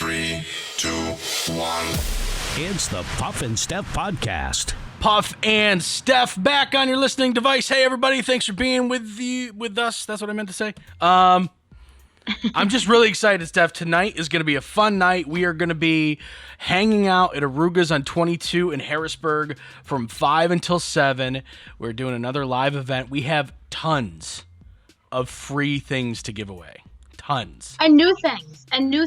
3, 2, 1. It's the Puff and Steph podcast. Puff and Steph back on your listening device. Hey, everybody. Thanks for being with us. That's what I meant to say. I'm just really excited, Steph. Tonight is going to be a fun night. We are going to be hanging out at Aruga's on 22 in Harrisburg from 5 until 7. We're doing another live event. We have tons of free things to give away. Tons. And new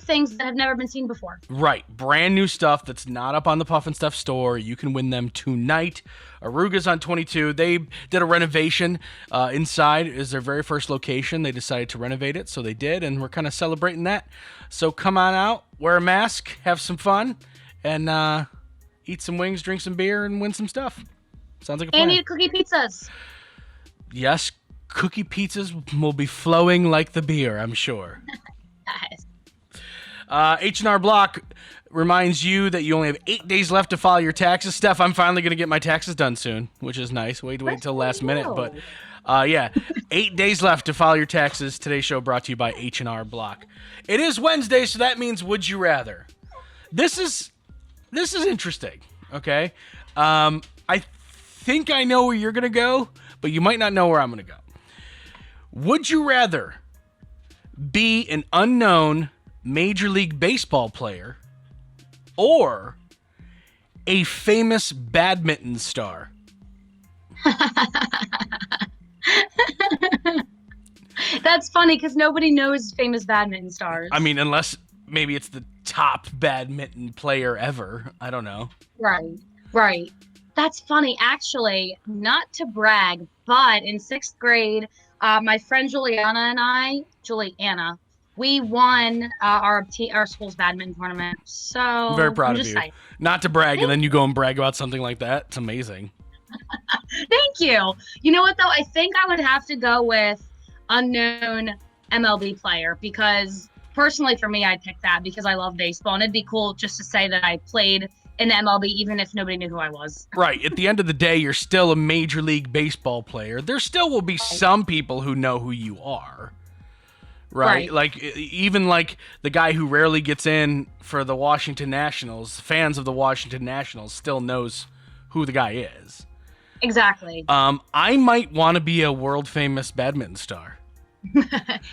things that have never been seen before. Right. Brand new stuff that's not up on the Puff and Steph store. You can win them tonight. Aruga's on 22. They did a renovation inside. Is their very first location. They decided to renovate it, so they did, and we're kind of celebrating that. So come on out, wear a mask, have some fun, and eat some wings, drink some beer, and win some stuff. Sounds like a plan. And eat cookie pizzas. Yes, cookie pizzas will be flowing like the beer, I'm sure. Nice. H&R Block reminds you that you only have 8 days left to file your taxes. Steph, I'm finally going to get my taxes done soon, which is nice. Wait till last minute. But, 8 days left to file your taxes. Today's show brought to you by H&R Block. It is Wednesday, so that means Would You Rather. This is interesting, okay? I think I know where you're going to go, but you might not know where I'm going to go. Would you rather be an unknown Major League Baseball player or a famous badminton star? That's funny because nobody knows famous badminton stars. I mean, unless maybe it's the top badminton player ever. I don't know. Right. That's funny. Actually, not to brag, but in 6th grade, my friend Juliana, we won our school's badminton tournament. So I'm very proud I'm of just you. saying. Not to brag, and then you go and brag about something like that. It's amazing. Thank you. You know what, though? I think I would have to go with unknown MLB player because personally for me, I'd pick that because I love baseball. And it'd be cool just to say that I played in the MLB even if nobody knew who I was. Right. At the end of the day, you're still a Major League Baseball player. There still will be some people who know who you are. Right? Like, even like the guy who rarely gets in for the Washington Nationals, fans of the Washington Nationals still knows who the guy is. Exactly. I might want to be a world-famous badminton star. Do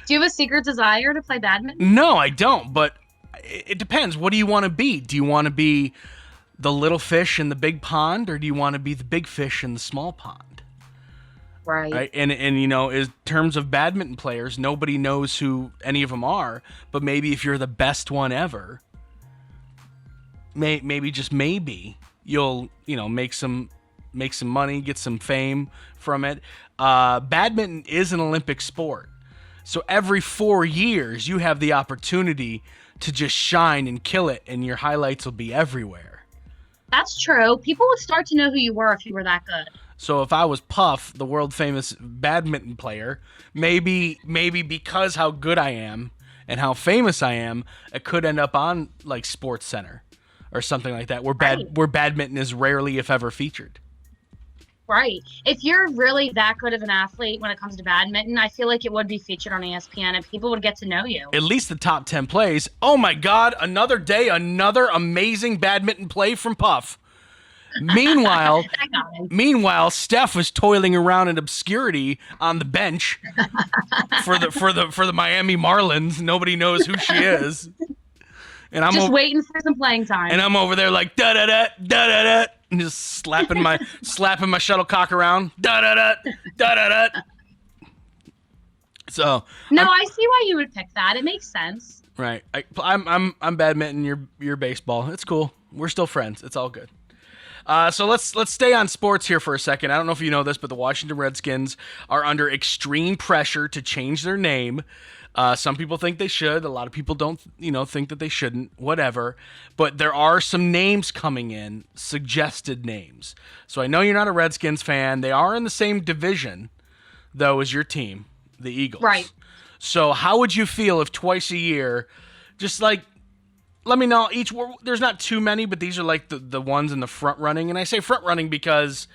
you have a secret desire to play badminton? No, I don't, but it depends. What do you want to be? Do you want to be the little fish in the big pond, or do you want to be the big fish in the small pond? Right. And you know, in terms of badminton players, nobody knows who any of them are, but maybe if you're the best one ever, maybe just maybe you'll, make some money, get some fame from it. Badminton is an Olympic sport. So every 4 years you have the opportunity to just shine and kill it, and your highlights will be everywhere. That's true. People would start to know who you were if you were that good. So if I was Puff, the world famous badminton player, maybe because how good I am and how famous I am, it could end up on like Sports Center or something like that, where badminton is rarely, if ever, featured. Right. If you're really that good of an athlete when it comes to badminton, I feel like it would be featured on ESPN and people would get to know you. At least the top 10 plays. Oh my God, another day, another amazing badminton play from Puff. Meanwhile, Steph was toiling around in obscurity on the bench for the Miami Marlins. Nobody knows who she is. And I'm just waiting for some playing time. And I'm over there like da da da da da da, and just slapping my shuttlecock around da da da da da da. So I see why you would pick that. It makes sense. Right. I'm badminton. You're baseball. It's cool. We're still friends. It's all good. So let's stay on sports here for a second. I don't know if you know this, but the Washington Redskins are under extreme pressure to change their name. Some people think they should. A lot of people don't, think that they shouldn't. Whatever. But there are some names coming in, suggested names. So I know you're not a Redskins fan. They are in the same division, though, as your team, the Eagles. Right. So how would you feel if twice a year, just like, let me know there's not too many, but these are like the ones in the front running. And I say front running because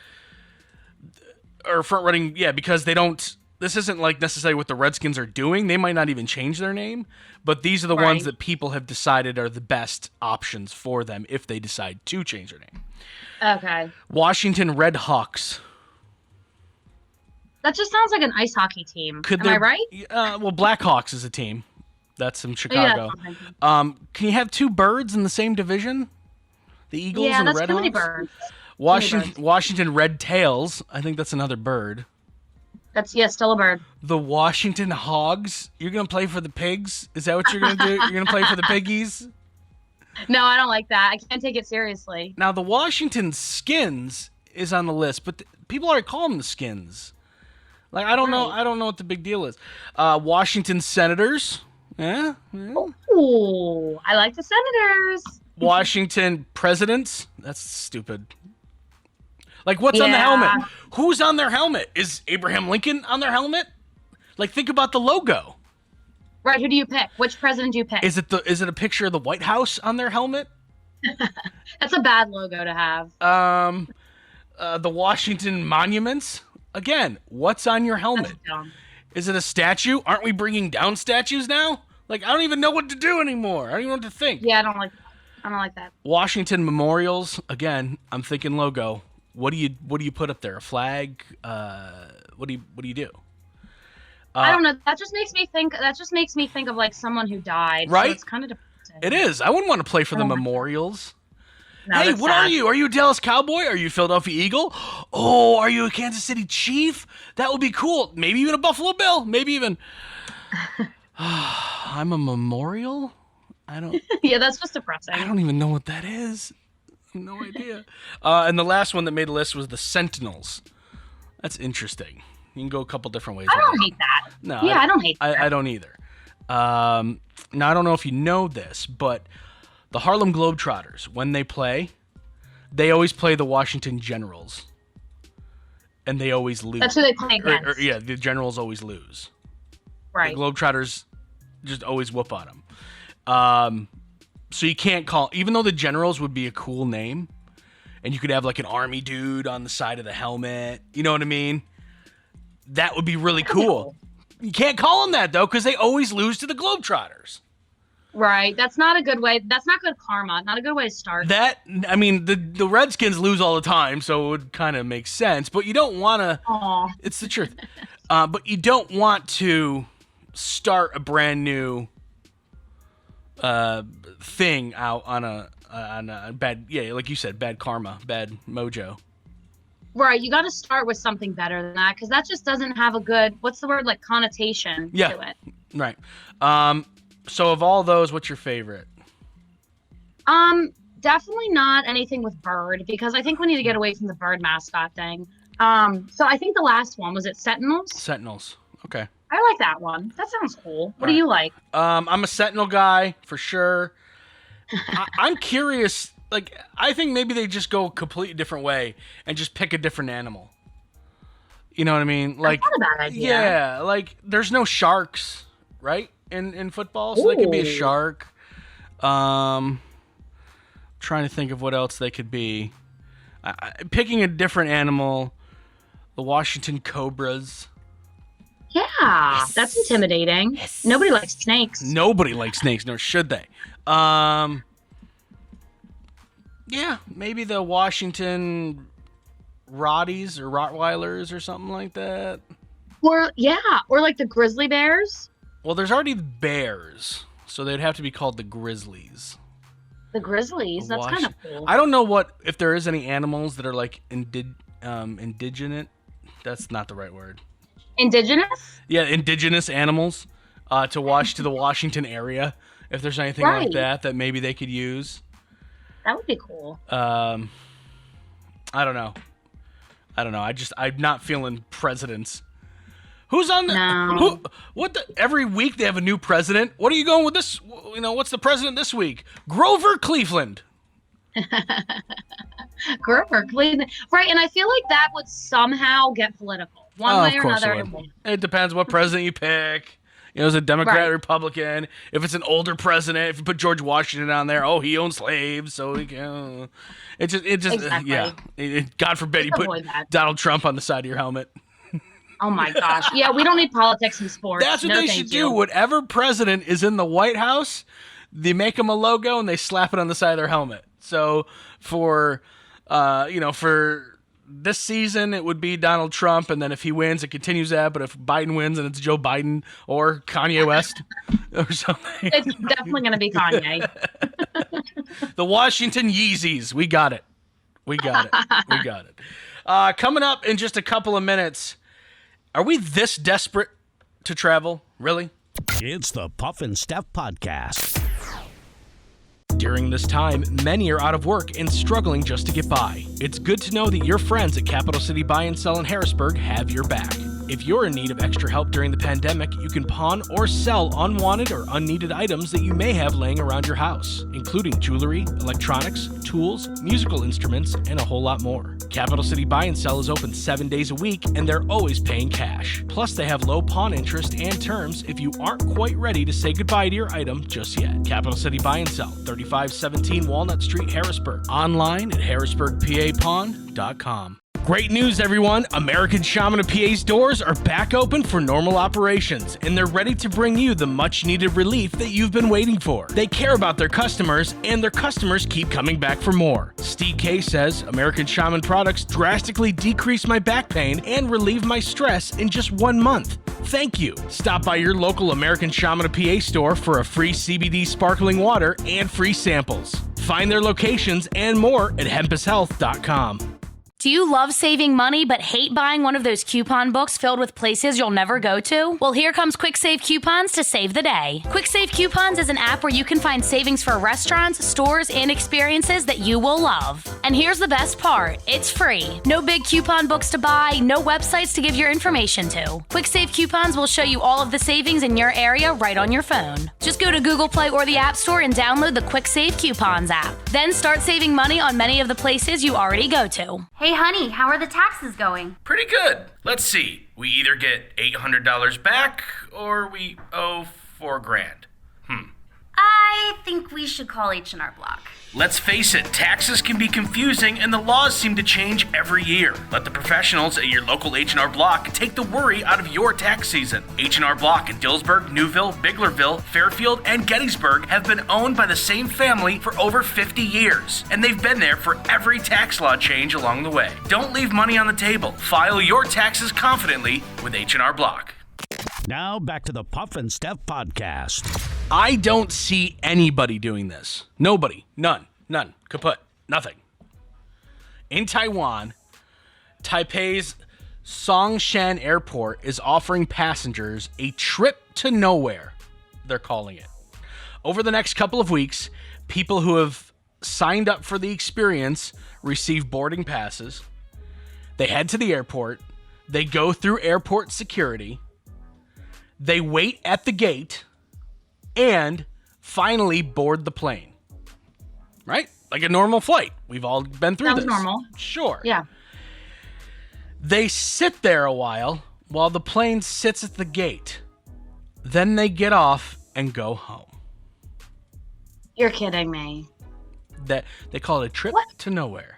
they don't this isn't like necessarily what the Redskins are doing. They might not even change their name, but these are the ones that people have decided are the best options for them if they decide to change their name. Okay. Washington Red Hawks. That just sounds like an ice hockey team. Am I right? Well, Blackhawks is a team. That's in Oh, Chicago. yeah, Can you have two birds in the same division? The Eagles and the Red that's too many Hawks? birds. Washington Red Tails. I think that's another bird. That's still a bird. The Washington Hogs. You're going to play for the pigs? Is that what you're going to do? You're going to play for the piggies? No, I don't like that. I can't take it seriously. Now, the Washington Skins is on the list, but people already call them the Skins. Like, I don't know. I don't know what the big deal is. Washington Senators. Yeah. Ooh, I like the Senators. Washington Presidents. That's stupid. Like, what's on the helmet? Who's on their helmet? Is Abraham Lincoln on their helmet? Like, think about the logo. Right, who do you pick? Which president do you pick? Is it a picture of the White House on their helmet? That's a bad logo to have. The Washington Monuments. Again, what's on your helmet? That's dumb. Is it a statue? Aren't we bringing down statues now? Like, I don't even know what to do anymore. I don't even know what to think. Yeah, I don't like that. Washington Memorials. Again, I'm thinking logo. What do you put up there? A flag? What do you do? I don't know. That just makes me think of like someone who died. Right? So it's kind of depressing. It is. I wouldn't want to play for the Memorials. No, Hey, what are you? Are you a Dallas Cowboy? Are you a Philadelphia Eagle? Oh, are you a Kansas City Chief? That would be cool. Maybe even a Buffalo Bill. Maybe even. I'm a Memorial? I don't. Yeah, that's just depressing. I don't even know what that is. I have no idea. And the last one that made the list was the Sentinels. That's interesting. You can go a couple different ways. I don't hate that. No. Yeah, I don't hate that. I don't either. Now, I don't know if you know this, but the Harlem Globetrotters, when they play, they always play the Washington Generals. And they always lose. That's who they play against. Yeah, the Generals always lose. Right. The Globetrotters just always whoop on them. So you can't call, even though the Generals would be a cool name, and you could have like an army dude on the side of the helmet, you know what I mean? That would be really cool. You can't call them that though, because they always lose to the Globetrotters. Right. That's not a good way. That's not good karma. Not a good way to start. I mean, the Redskins lose all the time, so it would kind of make sense. But you don't want to. Aw. It's the truth. But you don't want to start a brand new thing out on a bad, like you said, bad karma, bad mojo. Right. You got to start with something better than that, because that just doesn't have a good, what's the word, like connotation to it. Right. So of all those, what's your favorite? Definitely not anything with bird, because I think we need to get away from the bird mascot thing. So I think the last one, was it Sentinels? Sentinels. Okay. I like that one. That sounds cool. What do you like? I'm a Sentinel guy for sure. I'm curious. Like, I think maybe they just go a completely different way and just pick a different animal. You know what I mean? Like, that's not a bad idea. Yeah, like there's no sharks, right? In football, so they could be a shark. Trying to think of what else they could be. Picking a different animal. The Washington Cobras. Yeah, that's intimidating. Yes. Nobody likes snakes. Nobody likes snakes, nor should they. Yeah, maybe the Washington Rotties or Rottweilers or something like that. Or like the grizzly bears. Well, there's already bears, so they'd have to be called the Grizzlies. The Grizzlies, that's kind of cool. I don't know if there is any animals that are like indigenous. That's not the right word. Indigenous? Yeah, indigenous animals to the Washington area. If there's anything like that maybe they could use. That would be cool. I don't know. I'm not feeling presidents. Who's on the? No. Every week they have a new president. What are you going with this? You know, what's the president this week? Grover Cleveland. Grover Cleveland. Right, and I feel like that would somehow get political. One way or another. It depends what president you pick. You know, is it Democrat, Republican? If it's an older president, if you put George Washington on there, he owned slaves, so he can. It just, exactly. God forbid you put Donald Trump on the side of your helmet. Oh my gosh. Yeah, we don't need politics in sports. That's what they should do. Whatever president is in the White House, they make them a logo and they slap it on the side of their helmet. So for this season, it would be Donald Trump, and then if he wins, it continues that. But if Biden wins, and it's Joe Biden or Kanye West or something. It's definitely going to be Kanye. The Washington Yeezys. We got it. Coming up in just a couple of minutes, are we this desperate to travel? Really? It's the Puff and Steph Podcast. During this time, many are out of work and struggling just to get by. It's good to know that your friends at Capital City Buy and Sell in Harrisburg have your back. If you're in need of extra help during the pandemic, you can pawn or sell unwanted or unneeded items that you may have laying around your house, including jewelry, electronics, tools, musical instruments, and a whole lot more. Capital City Buy and Sell is open 7 days a week, and they're always paying cash. Plus, they have low pawn interest and terms if you aren't quite ready to say goodbye to your item just yet. Capital City Buy and Sell, 3517 Walnut Street, Harrisburg. Online at harrisburgpapawn.com. Great news, everyone! American Shaman of PA's doors are back open for normal operations, and they're ready to bring you the much-needed relief that you've been waiting for. They care about their customers, and their customers keep coming back for more. Steve K says, American Shaman products drastically decrease my back pain and relieve my stress in just 1 month. Thank you. Stop by your local American Shaman of PA store for a free CBD sparkling water and free samples. Find their locations and more at hempushealth.com. Do you love saving money but hate buying one of those coupon books filled with places you'll never go to? Well, here comes Quick Save Coupons to save the day. Quick Save Coupons is an app where you can find savings for restaurants, stores, and experiences that you will love. And here's the best part. It's free. No big coupon books to buy, no websites to give your information to. Quick Save Coupons will show you all of the savings in your area right on your phone. Just go to Google Play or the App Store and download the Quick Save Coupons app. Then start saving money on many of the places you already go to. Hey honey, how are the taxes going? Pretty good. Let's see. We either get $800 back or we owe $4,000. I think we should call H&R Block. Let's face it, taxes can be confusing and the laws seem to change every year. Let the professionals at your local H&R Block take the worry out of your tax season. H&R Block in Dillsburg, Newville, Biglerville, Fairfield, and Gettysburg have been owned by the same family for over 50 years, and they've been there for every tax law change along the way. Don't leave money on the table. File your taxes confidently with H&R Block. Now back to the Puff and Steph Podcast. I don't see anybody doing this. Nobody. None. Kaput. Nothing. In Taiwan, Taipei's Songshan Airport is offering passengers a trip to nowhere, they're calling it. Over the next couple of weeks, people who have signed up for the experience receive boarding passes. They head to the airport. They go through airport security. They wait at the gate and finally board the plane. Right? Like a normal flight. We've all been through this. Sounds normal. Sure. Yeah. They sit there a while the plane sits at the gate. Then they get off and go home. You're kidding me. That they call it a trip to nowhere.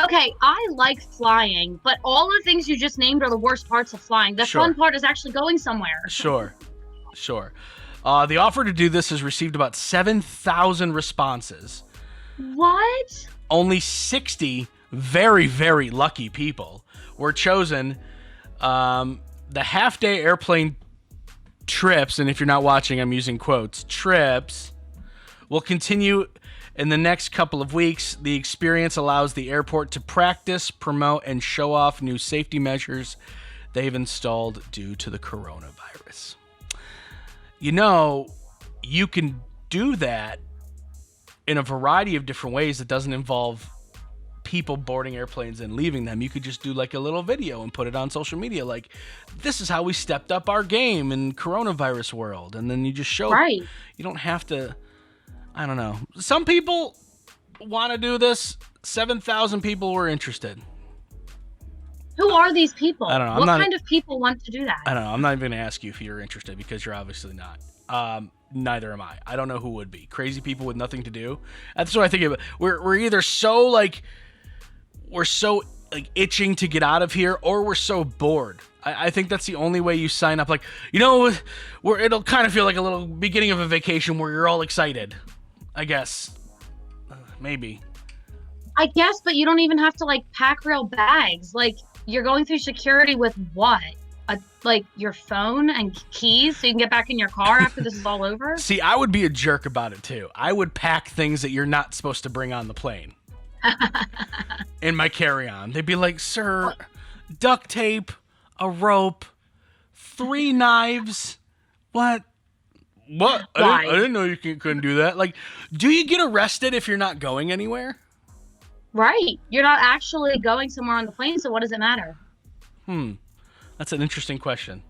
Okay, I like flying, but all the things you just named are the worst parts of flying. The fun part is actually going somewhere. Sure. The offer to do this has received about 7,000 responses. What? Only 60 very, very lucky people were chosen. The half-day airplane trips, and if you're not watching, I'm using quotes, trips, will continue in the next couple of weeks. The experience allows the airport to practice, promote, and show off new safety measures they've installed due to the coronavirus. You know, you can do that in a variety of different ways that doesn't involve people boarding airplanes and leaving them. You could just do like a little video and put it on social media. Like, this is how we stepped up our game in coronavirus world. And then you just show. Right. You don't have to. I don't know. Some people want to do this. 7,000 people were interested. Who are these people? I don't know. What kind of people want to do that? I don't know. I'm not even going to ask you if you're interested because you're obviously not. Neither am I. I don't know who would be. Crazy people with nothing to do. That's what I think of. We're either so itching to get out of here, or we're so bored I think that's the only way you sign up. Like, where it'll kind of feel like a little beginning of a vacation where you're all excited, I guess. Maybe. I guess, but you don't even have to like pack real bags. Like, you're going through security with what? Like your phone and keys so you can get back in your car after this is all over? See, I would be a jerk about it too. I would pack things that you're not supposed to bring on the plane in my carry-on. They'd be like, sir, duct tape, a rope, 3 knives. What? I didn't know you couldn't do that. Like, do you get arrested if you're not going anywhere? Right. You're not actually going somewhere on the plane, so what does it matter? That's an interesting question.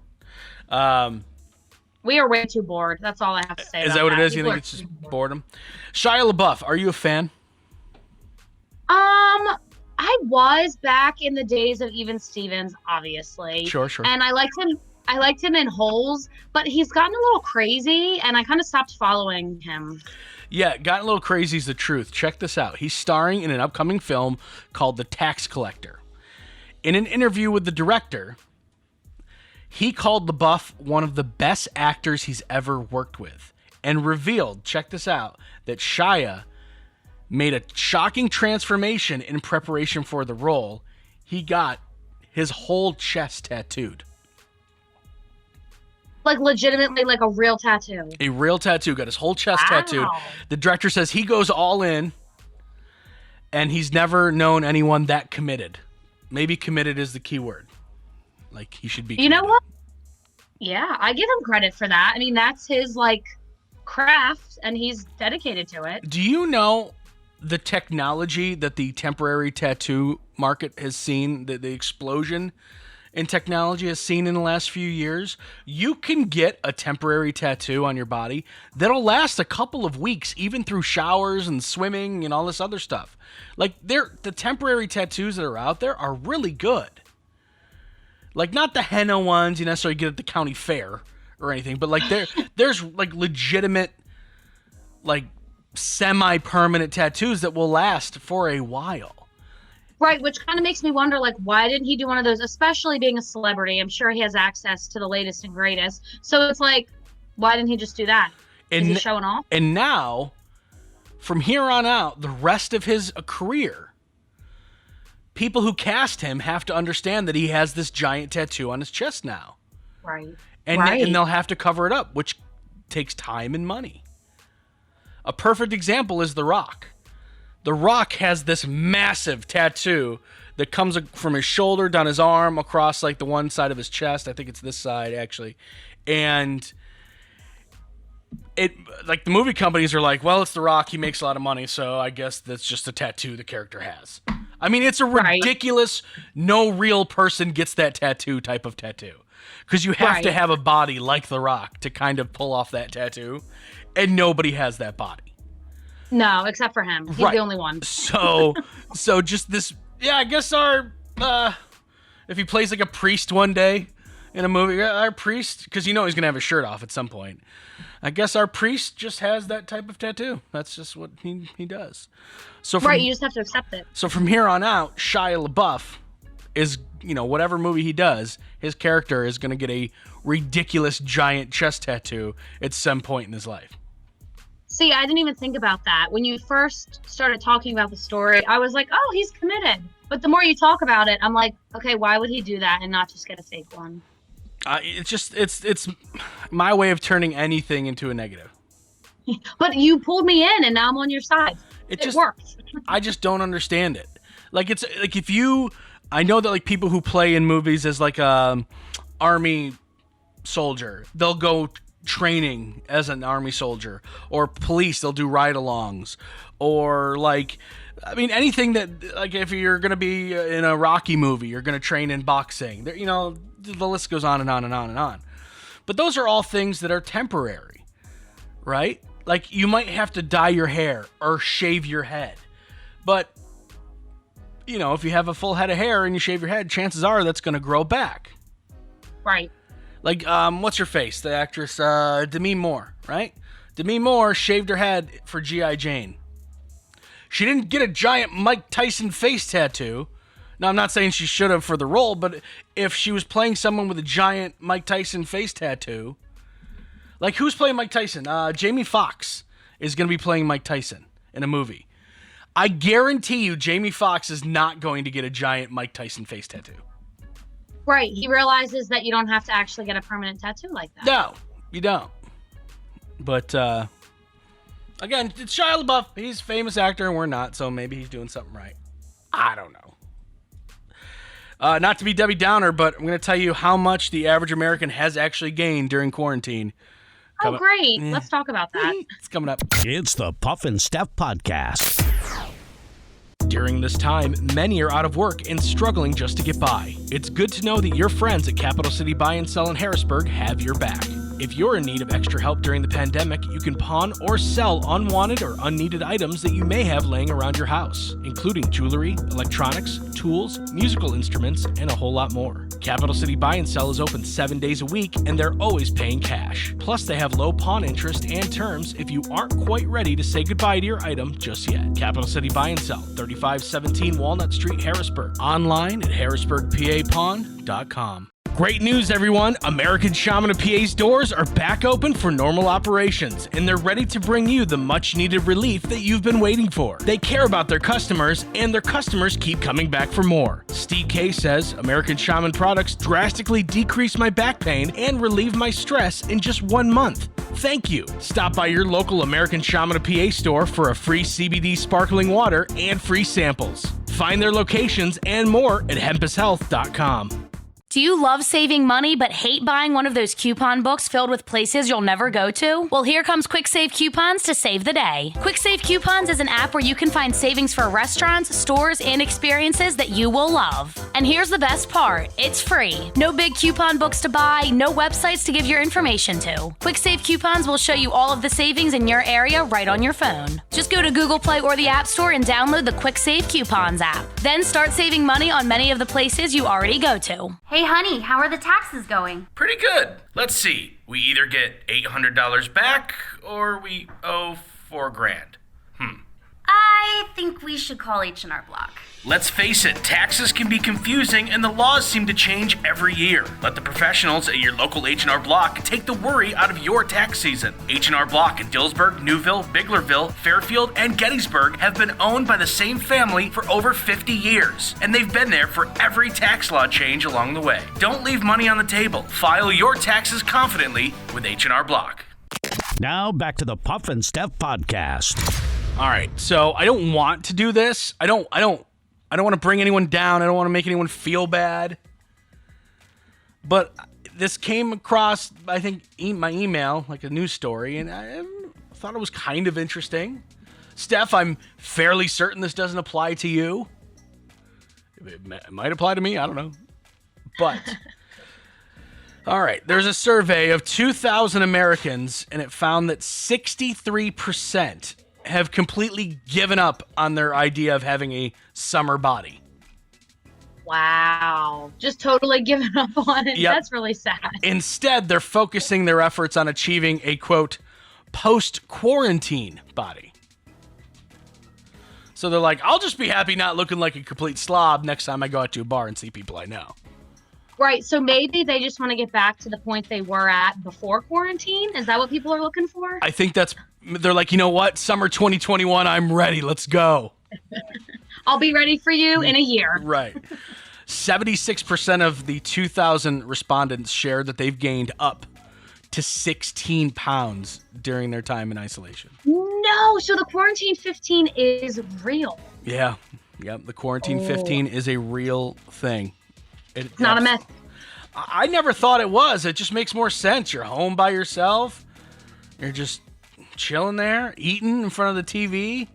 We are way too bored. That's all I have to say. Is that what it is? You think it's just boredom? Shia LeBeouf, are you a fan? I was back in the days of Even Stevens, obviously. Sure. And I liked him. I liked him in Holes, but he's gotten a little crazy, and I kind of stopped following him. Yeah, gotten a little crazy is the truth. Check this out. He's starring in an upcoming film called The Tax Collector. In an interview with the director, he called LeBeouf one of the best actors he's ever worked with and revealed, check this out, that Shia made a shocking transformation in preparation for the role. He got his whole chest tattooed. Like, legitimately, like a real tattoo. A real tattoo. Got his whole chest tattooed. The director says he goes all in, and he's never known anyone that committed. Maybe committed is the key word. Like, he should be committed. You know what? Yeah, I give him credit for that. I mean, that's his, like, craft, and he's dedicated to it. Do you know the technology that the temporary tattoo market has seen, the explosion in technology has seen in the last few years? You can get a temporary tattoo on your body that'll last a couple of weeks, even through showers and swimming and all this other stuff. Like, the temporary tattoos that are out there are really good. Like, not the henna ones you necessarily get at the county fair or anything, but like there's like legitimate, like, semi-permanent tattoos that will last for a while. Right, which kind of makes me wonder, like, why didn't he do one of those, especially being a celebrity? I'm sure he has access to the latest and greatest. So it's like, why didn't he just do that? Is he showing off? And now, from here on out, the rest of his career, people who cast him have to understand that he has this giant tattoo on his chest now. Right. And they'll have to cover it up, which takes time and money. A perfect example is The Rock. The Rock has this massive tattoo that comes from his shoulder down his arm across like the one side of his chest. I think it's this side actually. And it, like, the movie companies are like, well, it's The Rock, he makes a lot of money, so I guess that's just a tattoo the character has. I mean, it's a ridiculous, no real person gets that tattoo type of tattoo. Because you have to have a body like The Rock to kind of pull off that tattoo. And nobody has that body. No, except for him. He's the only one. So just this, I guess if he plays like a priest one day in a movie, our priest, because he's going to have his shirt off at some point. I guess our priest just has that type of tattoo. That's just what he does. So you just have to accept it. So from here on out, Shia LaBeouf is, whatever movie he does, his character is going to get a ridiculous giant chest tattoo at some point in his life. See, I didn't even think about that. When you first started talking about the story, I was like, oh, he's committed. But the more you talk about it, I'm like, okay, why would he do that and not just get a fake one? It's my way of turning anything into a negative. But you pulled me in, and now I'm on your side. It worked. I just don't understand it. Like, it's like I know that like people who play in movies as like army soldier, they'll go training as an army soldier, or police, they'll do ride-alongs, or like, I mean, anything that, like, if you're gonna be in a Rocky movie, you're gonna train in boxing. There, the list goes on and on and on and on. But those are all things that are temporary, right? Like, you might have to dye your hair or shave your head, but if you have a full head of hair and you shave your head, chances are that's gonna grow back. Right. Like, what's her face? The actress, Demi Moore, right? Demi Moore shaved her head for G.I. Jane. She didn't get a giant Mike Tyson face tattoo. Now, I'm not saying she should have for the role, but if she was playing someone with a giant Mike Tyson face tattoo, like who's playing Mike Tyson? Jamie Foxx is going to be playing Mike Tyson in a movie. I guarantee you Jamie Foxx is not going to get a giant Mike Tyson face tattoo. Right. He realizes that you don't have to actually get a permanent tattoo like that. No, you don't. But, again, it's Shia LeBeouf. He's a famous actor and we're not, so maybe he's doing something right. I don't know. Not to be Debbie Downer, but I'm going to tell you how much the average American has actually gained during quarantine. Oh, great. Let's talk about that. It's coming up. It's the Puff and Steph Podcast. During this time, many are out of work and struggling just to get by. It's good to know that your friends at Capital City Buy and Sell in Harrisburg have your back. If you're in need of extra help during the pandemic, you can pawn or sell unwanted or unneeded items that you may have laying around your house, including jewelry, electronics, tools, musical instruments, and a whole lot more. Capital City Buy and Sell is open 7 days a week, and they're always paying cash. Plus, they have low pawn interest and terms if you aren't quite ready to say goodbye to your item just yet. Capital City Buy and Sell, 3517 Walnut Street, Harrisburg. Online at harrisburgpapawn.com. Great news, everyone! American Shaman of PA's doors are back open for normal operations, and they're ready to bring you the much-needed relief that you've been waiting for. They care about their customers, and their customers keep coming back for more. Steve K says, American Shaman products drastically decrease my back pain and relieve my stress in just 1 month. Thank you. Stop by your local American Shaman of PA store for a free CBD sparkling water and free samples. Find their locations and more at hempushealth.com. Do you love saving money but hate buying one of those coupon books filled with places you'll never go to? Well, here comes Quick Save Coupons to save the day. Quick Save Coupons is an app where you can find savings for restaurants, stores, and experiences that you will love. And here's the best part, it's free. No big coupon books to buy, no websites to give your information to. Quick Save Coupons will show you all of the savings in your area right on your phone. Just go to Google Play or the App Store and download the Quick Save Coupons app. Then start saving money on many of the places you already go to. Hey, honey, how are the taxes going? Pretty good. Let's see. We either get $800 back or we owe $4,000. I think we should call H&R Block. Let's face it, taxes can be confusing and the laws seem to change every year. Let the professionals at your local H&R Block take the worry out of your tax season. H&R Block in Dillsburg, Newville, Biglerville, Fairfield, and Gettysburg have been owned by the same family for over 50 years, and they've been there for every tax law change along the way. Don't leave money on the table. File your taxes confidently with H&R Block. Now back to the Puff and Steph Podcast. All right, so I don't want to do this. I don't want to bring anyone down. I don't want to make anyone feel bad. But this came across, I think, my email, like a news story, and I thought it was kind of interesting. Steph, I'm fairly certain this doesn't apply to you. It might apply to me. I don't know. But, all right, there's a survey of 2,000 Americans, and it found that 63% have completely given up on their idea of having a summer body. Wow. Just totally giving up on it. Yep. That's really sad. Instead, they're focusing their efforts on achieving a, quote, post-quarantine body. So they're like, I'll just be happy not looking like a complete slob next time I go out to a bar and see people I know. Right. So maybe they just want to get back to the point they were at before quarantine. Is that what people are looking for? I think they're like, you know what? Summer 2021, I'm ready. Let's go. I'll be ready for you in a year. Right. 76% of the 2,000 respondents shared that they've gained up to 16 pounds during their time in isolation. No. So the quarantine 15 is real. Yeah. Yep. The quarantine 15 is a real thing. It's not a myth. I never thought it was. It just makes more sense. You're home by yourself. You're just chilling there, eating in front of the TV.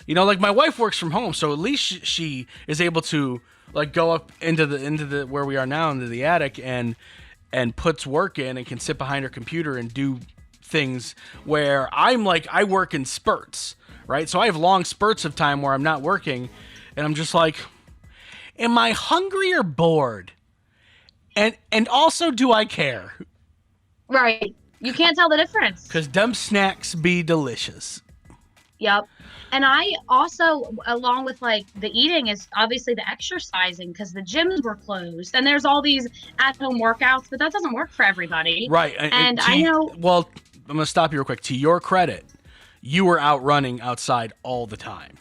You know, like my wife works from home, so at least she is able to like go up into the where we are now, into the attic, and puts work in and can sit behind her computer and do things where I'm like, I work in spurts, right? So I have long spurts of time where I'm not working, and I'm just like, am I hungry or bored? And also, do I care? Right. You can't tell the difference. Because them snacks be delicious. Yep. And I also, along with like the eating, is obviously the exercising because the gyms were closed and there's all these at-home workouts, but that doesn't work for everybody. Right. And I know. Well, I'm going to stop you real quick. To your credit, you were out running outside all the time.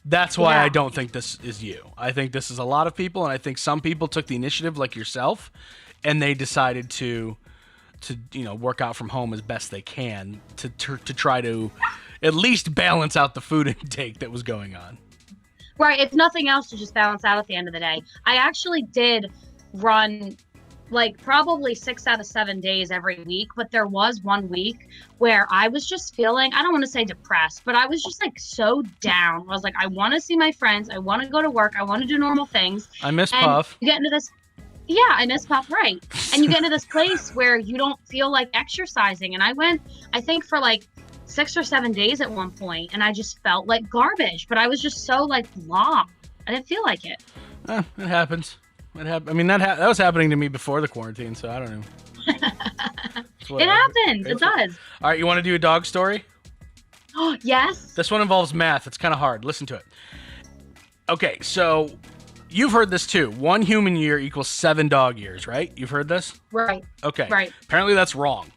That's why I don't think this is you. I think this is a lot of people, and I think some people took the initiative like yourself, and they decided to work out from home as best they can to try to at least balance out the food intake that was going on. Right. If nothing else, to just balance out at the end of the day. I actually did run like probably 6 out of 7 days every week, but there was one week where I was just feeling, I don't want to say depressed, but I was just like so down. I was like, I want to see my friends. I want to go to work. I want to do normal things. I miss and Puff. You get into this. Yeah, I miss Puff, right. And you get into this place where you don't feel like exercising. And I went, I think for like 6 or 7 days at one point, and I just felt like garbage, but I was just so like blah. I didn't feel like it. It happens. I mean, that was happening to me before the quarantine, so I don't know. It happens. It does. All right, you want to do a dog story? Oh, yes. This one involves math. It's kind of hard. Listen to it. Okay, so you've heard this too. 1 human year equals 7 dog years, right? You've heard this? Right. Okay. Right. Apparently that's wrong.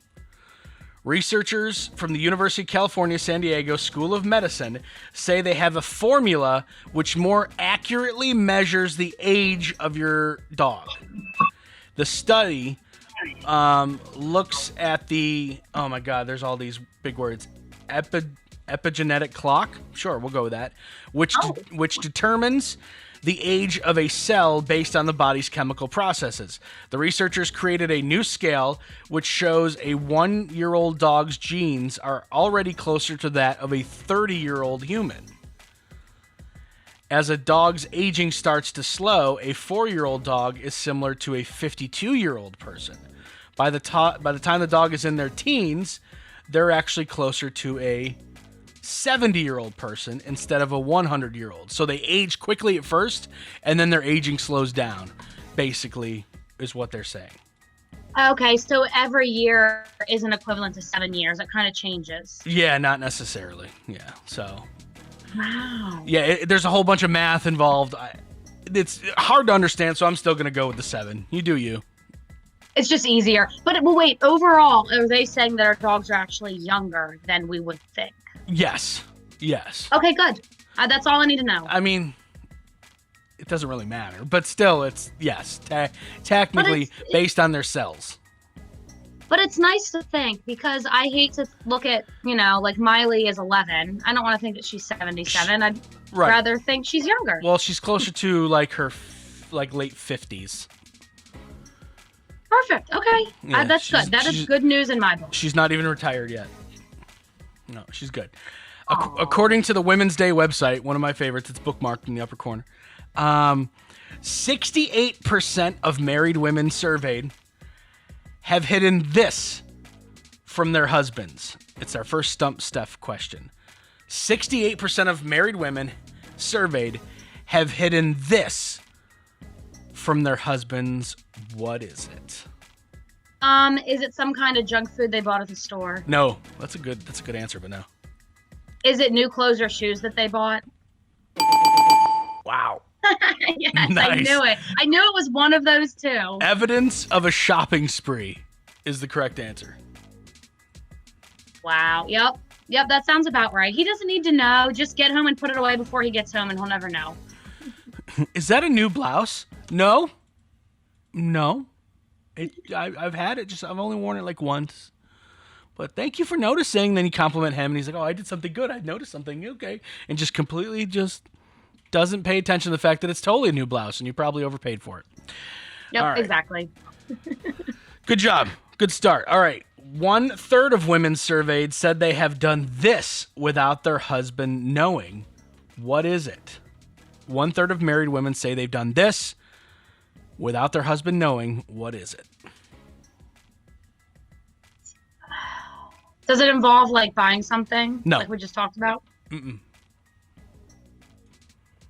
Researchers from the University of California, San Diego School of Medicine say they have a formula which more accurately measures the age of your dog. The study looks at the, oh my God, there's all these big words, epigenetic clock. Sure, we'll go with that. Which determines the age of a cell based on the body's chemical processes. The researchers created a new scale which shows a 1-year-old dog's genes are already closer to that of a 30-year-old human. As a dog's aging starts to slow, a 4-year-old dog is similar to a 52-year-old person. By the time the dog is in their teens, they're actually closer to a 70-year-old person instead of a 100-year-old. So they age quickly at first, and then their aging slows down, basically, is what they're saying. Okay, so every year isn't equivalent to 7 years. It kind of changes. Yeah, not necessarily. Yeah, so. Wow. Yeah, there's a whole bunch of math involved. It's hard to understand, so I'm still going to go with the 7. You do you. It's just easier. But wait, overall, are they saying that our dogs are actually younger than we would think? Yes. Okay, good. That's all I need to know. I mean, it doesn't really matter, but still, it's, yes, technically based on their cells. But it's nice to think, because I hate to look at, like Miley is 11. I don't want to think that she's 77. I'd rather think she's younger. Well, she's closer to like her late 50s. Perfect. Okay. Yeah, that's good. That is good news in my book. She's not even retired yet. No, she's good. According to the Women's Day website, one of my favorites, it's bookmarked in the upper corner, 68% of married women surveyed have hidden this from their husbands. It's our first Stump Steph question. 68% of married women surveyed have hidden this from their husbands. What is it? Is it some kind of junk food they bought at the store? No, that's a good answer, but no. Is it new clothes or shoes that they bought? Wow. Yes, Nice. I knew it. I knew it was one of those two. Evidence of a shopping spree is the correct answer. Wow. Yep, that sounds about right. He doesn't need to know. Just get home and put it away before he gets home, and he'll never know. Is that a new blouse? No. I've had it. I've only worn it like once. But thank you for noticing. Then you compliment him, and he's like, "Oh, I did something good. I noticed something. Okay," and just completely doesn't pay attention to the fact that it's totally a new blouse, and you probably overpaid for it. Yep, All right. Exactly. Good job. Good start. All right. 1/3 of women surveyed said they have done this without their husband knowing. What is it? 1/3 of married women say they've done this without their husband knowing. What is it? Does it involve like buying something? No. Like we just talked about? Mm-mm.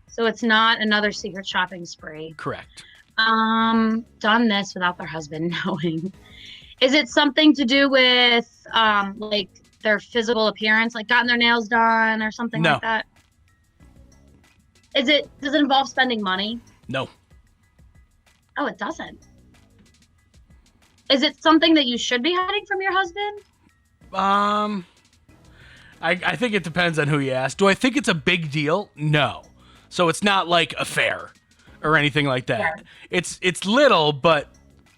So it's not another secret shopping spree. Correct. Done this without their husband knowing. Is it something to do with like their physical appearance, like gotten their nails done or something No. like that? Does it involve spending money? No. Oh, it doesn't. Is it something that you should be hiding from your husband? I think it depends on who you ask. Do I think it's a big deal? No. So it's not like affair or anything like that. Yeah. It's little, but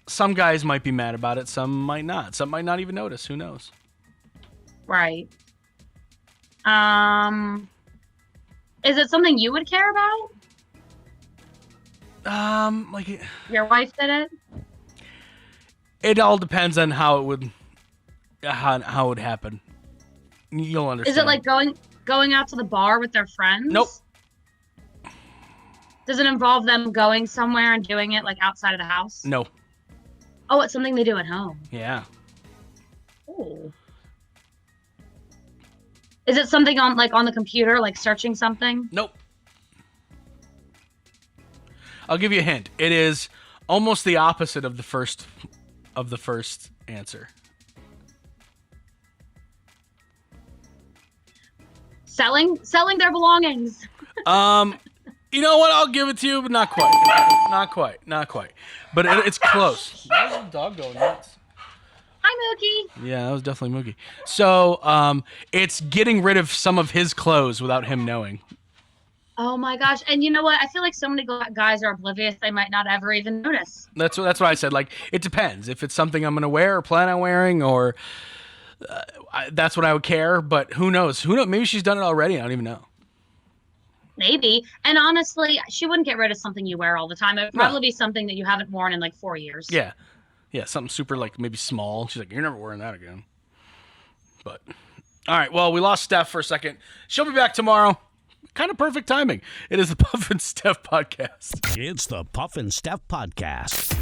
some guys might be mad about it. Some might not. Some might not even notice. Who knows? Right. Is it something you would care about? Like Your wife did it? it all depends on how it would happen. You'll understand. Is it like going out to the bar with their friends? Nope. Does it involve them going somewhere and doing it like outside of the house? No. Oh, it's something they do at home. Yeah. Ooh. Is it something on the computer, like searching something? Nope. I'll give you a hint. It is almost the opposite of the first answer. Selling their belongings. You know what? I'll give it to you, but not quite. Not quite. But it's close. Why is the dog going nuts? Hi, Mookie. Yeah, that was definitely Mookie. So, it's getting rid of some of his clothes without him knowing. Oh my gosh! And you know what? I feel like so many guys are oblivious; they might not ever even notice. That's what I said. Like, it depends if it's something I'm gonna wear or plan on wearing, or that's what I would care. But who knows? Maybe she's done it already. I don't even know. Maybe. And honestly, she wouldn't get rid of something you wear all the time. It would probably be something that you haven't worn in like 4 years. Yeah, something super like maybe small. She's like, you're never wearing that again. But all right, well, we lost Steph for a second. She'll be back tomorrow. Kind of perfect timing. It is the Puff and Steph podcast. It's the Puff and Steph podcast.